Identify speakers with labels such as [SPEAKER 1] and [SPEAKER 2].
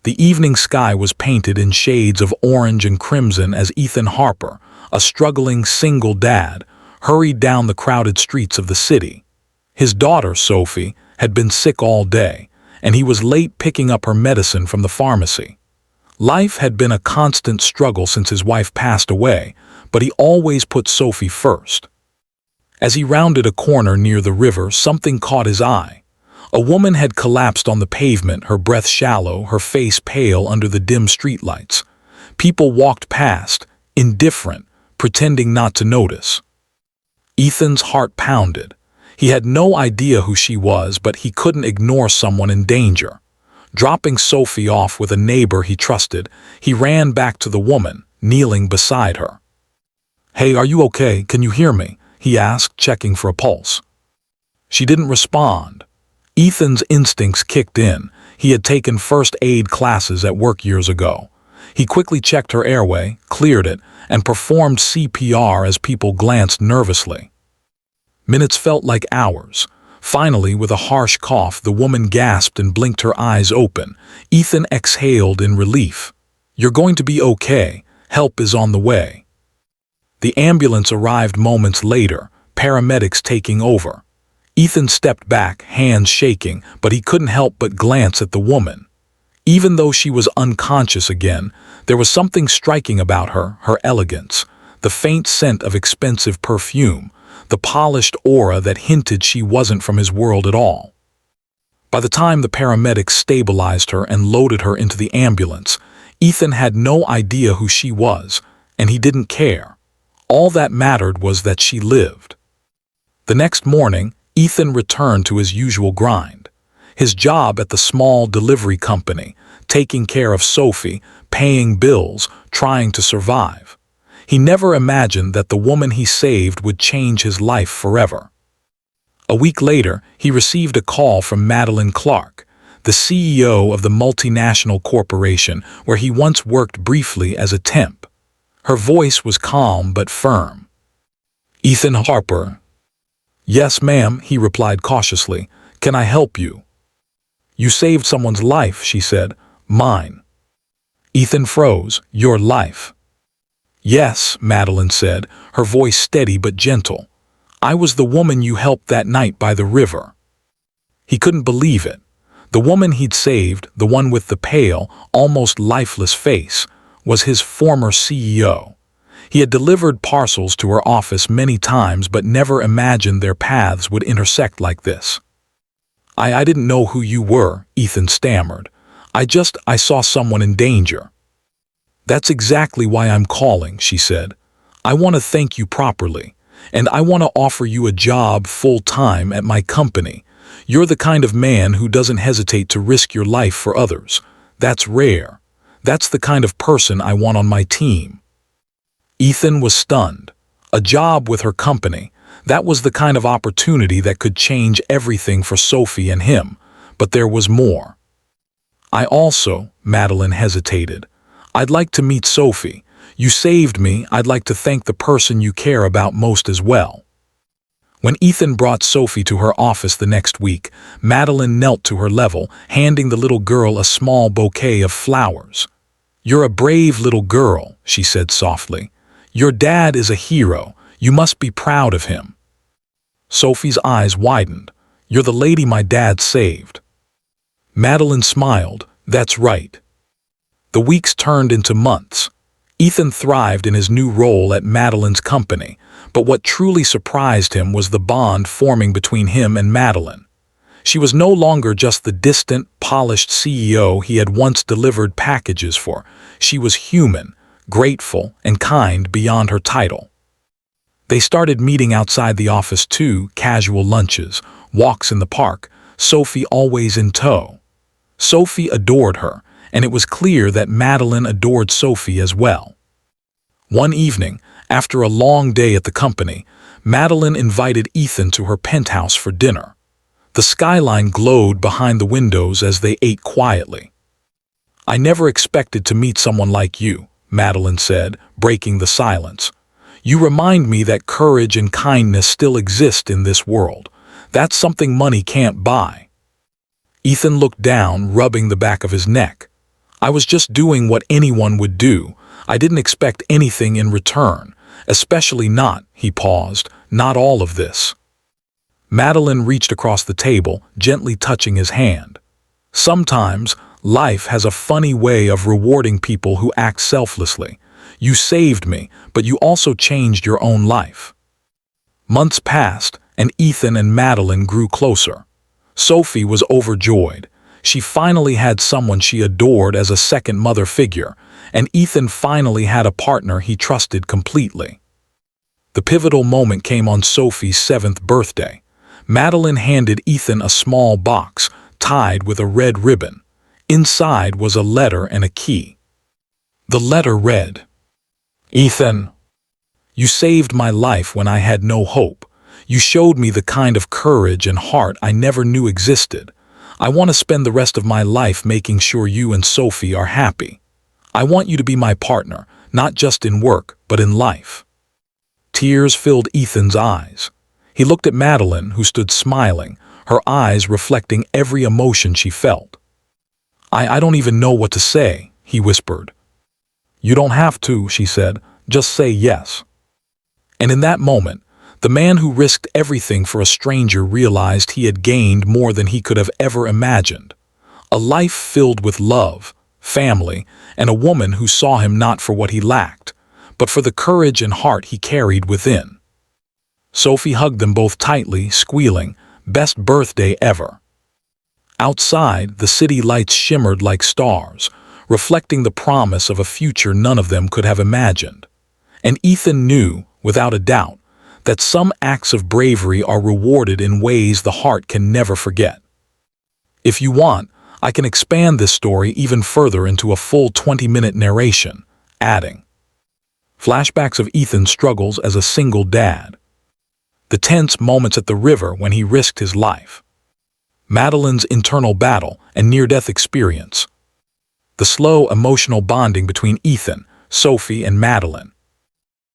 [SPEAKER 1] The evening sky was painted in shades of orange and crimson as Ethan Harper, a struggling single dad, hurried down the crowded streets of the city. His daughter, Sophie, had been sick all day, and he was late picking up her medicine from the pharmacy. Life had been a constant struggle since his wife passed away, but he always put Sophie first. As he rounded a corner near the river, something caught his eye. A woman had collapsed on the pavement, her breath shallow, her face pale under the dim streetlights. People walked past, indifferent, pretending not to notice. Ethan's heart pounded. He had no idea who she was, but he couldn't ignore someone in danger. Dropping Sophie off with a neighbor he trusted, he ran back to the woman, kneeling beside her. "Hey, are you okay? Can you hear me?" he asked, checking for a pulse. She didn't respond. Ethan's instincts kicked in. He had taken first aid classes at work years ago. He quickly checked her airway, cleared it, and performed CPR as people glanced nervously. Minutes felt like hours. Finally, with a harsh cough, the woman gasped and blinked her eyes open. Ethan exhaled in relief. "You're going to be okay. Help is on the way." The ambulance arrived moments later, paramedics taking over. Ethan stepped back, hands shaking, but he couldn't help but glance at the woman. Even though she was unconscious again, there was something striking about her, her elegance, the faint scent of expensive perfume, the polished aura that hinted she wasn't from his world at all. By the time the paramedics stabilized her and loaded her into the ambulance, Ethan had no idea who she was, and he didn't care. All that mattered was that she lived. The next morning, Ethan returned to his usual grind. His job at the small delivery company, taking care of Sophie, paying bills, trying to survive. He never imagined that the woman he saved would change his life forever. A week later, he received a call from Madeline Clark, the CEO of the multinational corporation where he once worked briefly as a temp. Her voice was calm but firm. "Ethan Harper." "Yes, ma'am," he replied cautiously. "Can I help you?" "You saved someone's life," she said. "Mine." Ethan froze. "Your life?" "Yes," Madeline said, her voice steady but gentle. "I was the woman you helped that night by the river." He couldn't believe it. The woman he'd saved, the one with the pale, almost lifeless face, was his former CEO. He had delivered parcels to her office many times but never imagined their paths would intersect like this. I didn't know who you were," Ethan stammered. I saw someone in danger." "That's exactly why I'm calling," she said. "I want to thank you properly, and I want to offer you a job full-time at my company. You're the kind of man who doesn't hesitate to risk your life for others. That's rare. That's the kind of person I want on my team." Ethan was stunned. A job with her company. That was the kind of opportunity that could change everything for Sophie and him. But there was more. Madeline hesitated. "I'd like to meet Sophie. You saved me. I'd like to thank the person you care about most as well." When Ethan brought Sophie to her office the next week, Madeline knelt to her level, handing the little girl a small bouquet of flowers. "You're a brave little girl," she said softly. "Your dad is a hero. You must be proud of him." Sophie's eyes widened. "You're the lady my dad saved." Madeline smiled. "That's right." The weeks turned into months. Ethan thrived in his new role at Madeline's company, but what truly surprised him was the bond forming between him and Madeline. She was no longer just the distant, polished CEO he had once delivered packages for. She was human, grateful, and kind beyond her title. They started meeting outside the office too, casual lunches, walks in the park, Sophie always in tow. Sophie adored her, and it was clear that Madeline adored Sophie as well. One evening, after a long day at the company, Madeline invited Ethan to her penthouse for dinner. The skyline glowed behind the windows as they ate quietly. "I never expected to meet someone like you," Madeline said, breaking the silence. "You remind me that courage and kindness still exist in this world. That's something money can't buy." Ethan looked down, rubbing the back of his neck. I was just doing what anyone would do. I didn't expect anything in return. Especially not," he paused, "not all of this." Madeline reached across the table, gently touching his hand. "Sometimes, life has a funny way of rewarding people who act selflessly. You saved me, but you also changed your own life." Months passed, and Ethan and Madeline grew closer. Sophie was overjoyed. She finally had someone she adored as a second mother figure, and Ethan finally had a partner he trusted completely. The pivotal moment came on Sophie's 7th birthday. Madeline handed Ethan a small box, tied with a red ribbon. Inside was a letter and a key. The letter read, "Ethan, you saved my life when I had no hope. You showed me the kind of courage and heart I never knew existed. I want to spend the rest of my life making sure you and Sophie are happy. I want you to be my partner, not just in work, but in life." Tears filled Ethan's eyes. He looked at Madeline, who stood smiling, her eyes reflecting every emotion she felt. I don't even know what to say," he whispered. "You don't have to," she said. "Just say yes." And in that moment, the man who risked everything for a stranger realized he had gained more than he could have ever imagined. A life filled with love, family, and a woman who saw him not for what he lacked, but for the courage and heart he carried within. Sophie hugged them both tightly, squealing, "Best birthday ever." Outside, the city lights shimmered like stars, reflecting the promise of a future none of them could have imagined. And Ethan knew, without a doubt, that some acts of bravery are rewarded in ways the heart can never forget. If you want, I can expand this story even further into a full 20-minute narration, adding flashbacks of Ethan's struggles as a single dad, the tense moments at the river when he risked his life, Madeline's internal battle and near-death experience, the slow emotional bonding between Ethan, Sophie, and Madeline,